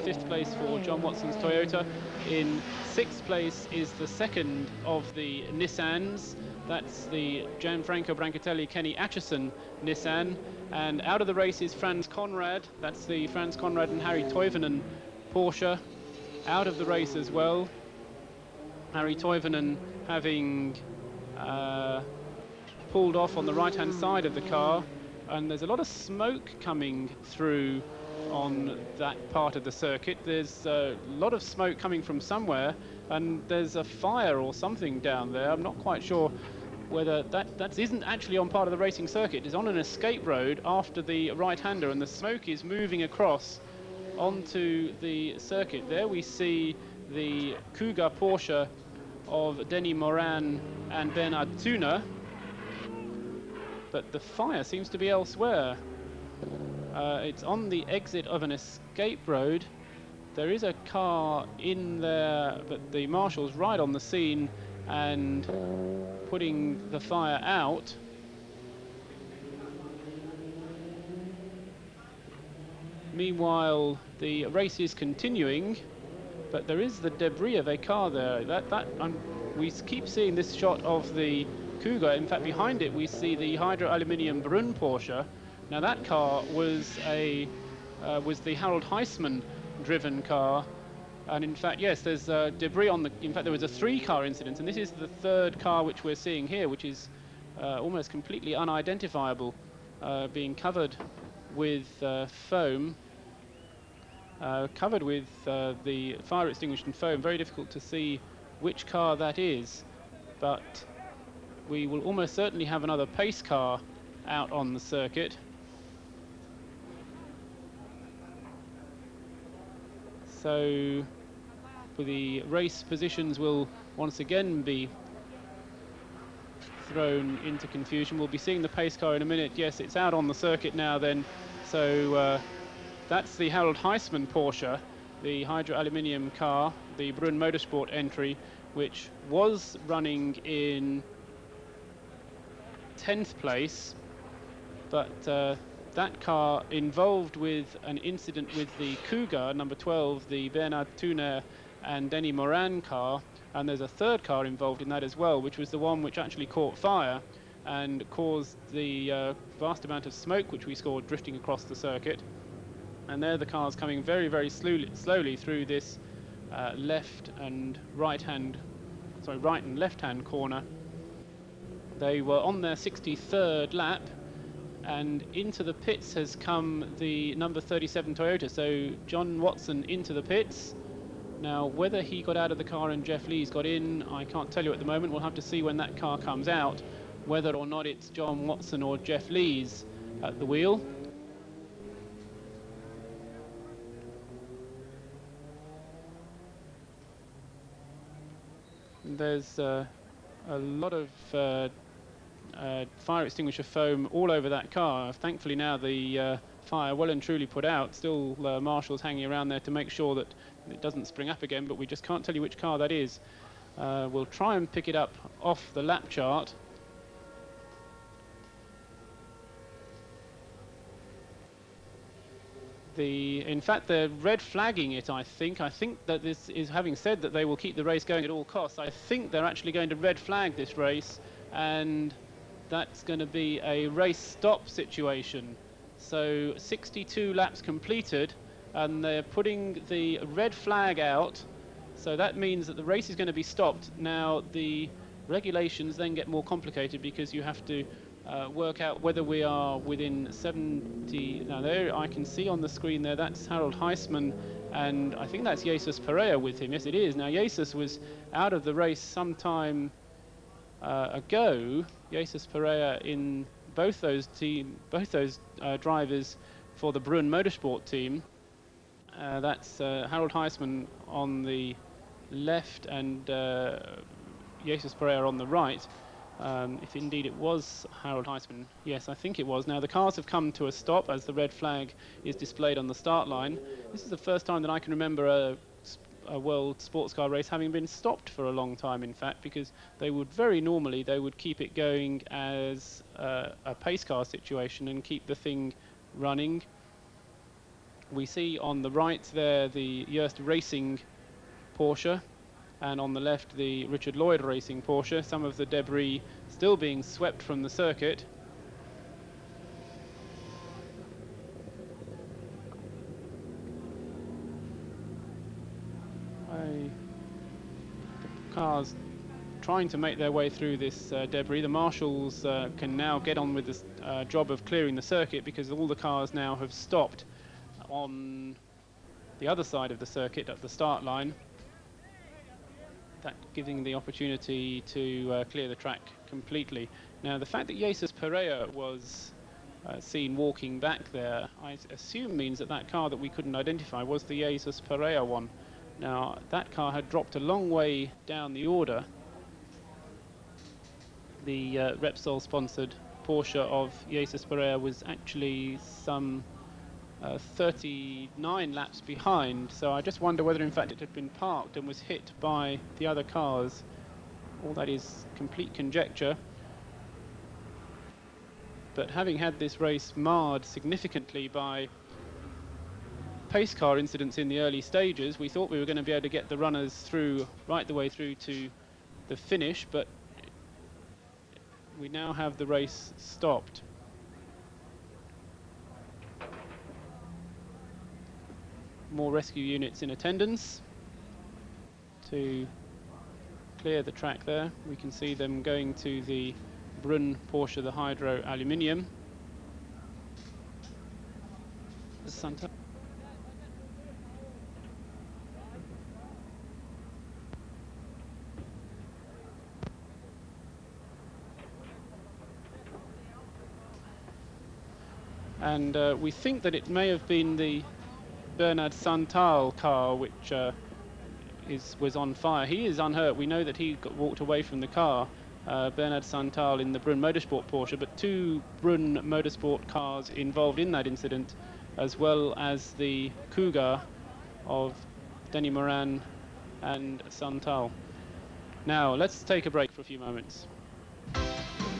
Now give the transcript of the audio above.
5th place for John Watson's Toyota. In 6th place is the second of the Nissans. That's the Gianfranco Brancatelli Kenny Atchison Nissan. And out of the race is Franz Conrad. That's the Franz Conrad and Harry Toivonen Porsche. Out of the race as well. Harry Toivonen having pulled off on the right-hand side of the car, and there's a lot of smoke coming through on that part of the circuit. There's a lot of smoke coming from somewhere, and there's a fire or something down there. I'm not quite sure whether that isn't actually on part of the racing circuit. It's on an escape road after the right-hander, and the smoke is moving across onto the circuit. There we see the Cougar Porsche of Denis Moran and Bernard Thüner, but the fire seems to be elsewhere. It's on the exit of an escape road. There is a car in there, but the marshal's right on the scene and putting the fire out. Meanwhile, the race is continuing, but there is the debris of a car there. We keep seeing this shot of the Cougar. In fact, behind it we see the Hydro Aluminium Brunn Porsche. Now that car was the Harold Heisman driven car, and in fact, yes, there's debris on the. In fact, there was a 3-car incident, and this is the 3rd car which we're seeing here, which is almost completely unidentifiable, being covered with foam. Covered with the fire extinguishing foam. Very difficult to see which car that is, but we will almost certainly have another pace car out on the circuit. So the race positions will once again be thrown into confusion. We'll be seeing the pace car in a minute. Yes, it's out on the circuit now then. So that's the Harold Heisman Porsche, the Hydro Aluminium car, the Brunn Motorsport entry, which was running in 10th place, but that car involved with an incident with the Cougar, number 12, the Bernard Thüner and Denis Moran car, and there's a 3rd car involved in that as well, which was the one which actually caught fire and caused the vast amount of smoke which we saw drifting across the circuit. And there the cars coming very, very slowly through this right and left-hand corner. They were on their 63rd lap, and into the pits has come the number 37 Toyota. So John Watson into the pits. Now, whether he got out of the car and Jeff Lees got in, I can't tell you at the moment. We'll have to see when that car comes out, whether or not it's John Watson or Jeff Lees at the wheel. There's a lot of fire extinguisher foam all over that car. Thankfully now the fire well and truly put out. Still marshals hanging around there to make sure that it doesn't spring up again, but we just can't tell you which car that is. We'll try and pick it up off the lap chart. In fact, they're red flagging it, I think. I think that this is, having said that they will keep the race going at all costs, I think they're actually going to red flag this race, and that's going to be a race stop situation. So 62 laps completed, and they're putting the red flag out. So that means that the race is going to be stopped. Now, the regulations then get more complicated because you have to work out whether we are within 70. Now there I can see on the screen there, that's Harold Heisman, and I think that's Jesus Pareja with him. Yes, it is. Now Jesus was out of the race some time ago. Jesus Pareja in both those drivers for the Brunn Motorsport team. That's Harold Heisman on the left and Jesus Pareja on the right. If indeed it was Harold Heisman. Yes, I think it was. Now the cars have come to a stop as the red flag is displayed on the start line. This is the first time that I can remember a world sports car race having been stopped for a long time, in fact, because they would keep it going as a pace car situation and keep the thing running. We see on the right there the Joest Racing Porsche, and on the left the Richard Lloyd Racing Porsche. Some of the debris still being swept from the circuit. The cars trying to make their way through this debris. The marshals can now get on with the job of clearing the circuit, because all the cars now have stopped on the other side of the circuit at the start line. That giving the opportunity to clear the track completely. Now, the fact that Jesus Pareja was seen walking back there, I assume means that that car that we couldn't identify was the Jesus Pareja one. Now, that car had dropped a long way down the order. The Repsol-sponsored Porsche of Jesus Pareja was actually some 39 laps behind, so I just wonder whether in fact it had been parked and was hit by the other cars. All that is complete conjecture. But having had this race marred significantly by pace car incidents in the early stages, we thought we were going to be able to get the runners through right the way through to the finish, but we now have the race stopped. More rescue units in attendance to clear the track there. We can see them going to the Brunn Porsche, the Hydro Aluminium. And we think that it may have been the Bernard Santal car which was on fire. He is unhurt. We know that he walked away from the car, Bernard Santal in the Brunn Motorsport Porsche, but two Brunn Motorsport cars involved in that incident, as well as the Cougar of Denis Moran and Santal. Now, let's take a break for a few moments.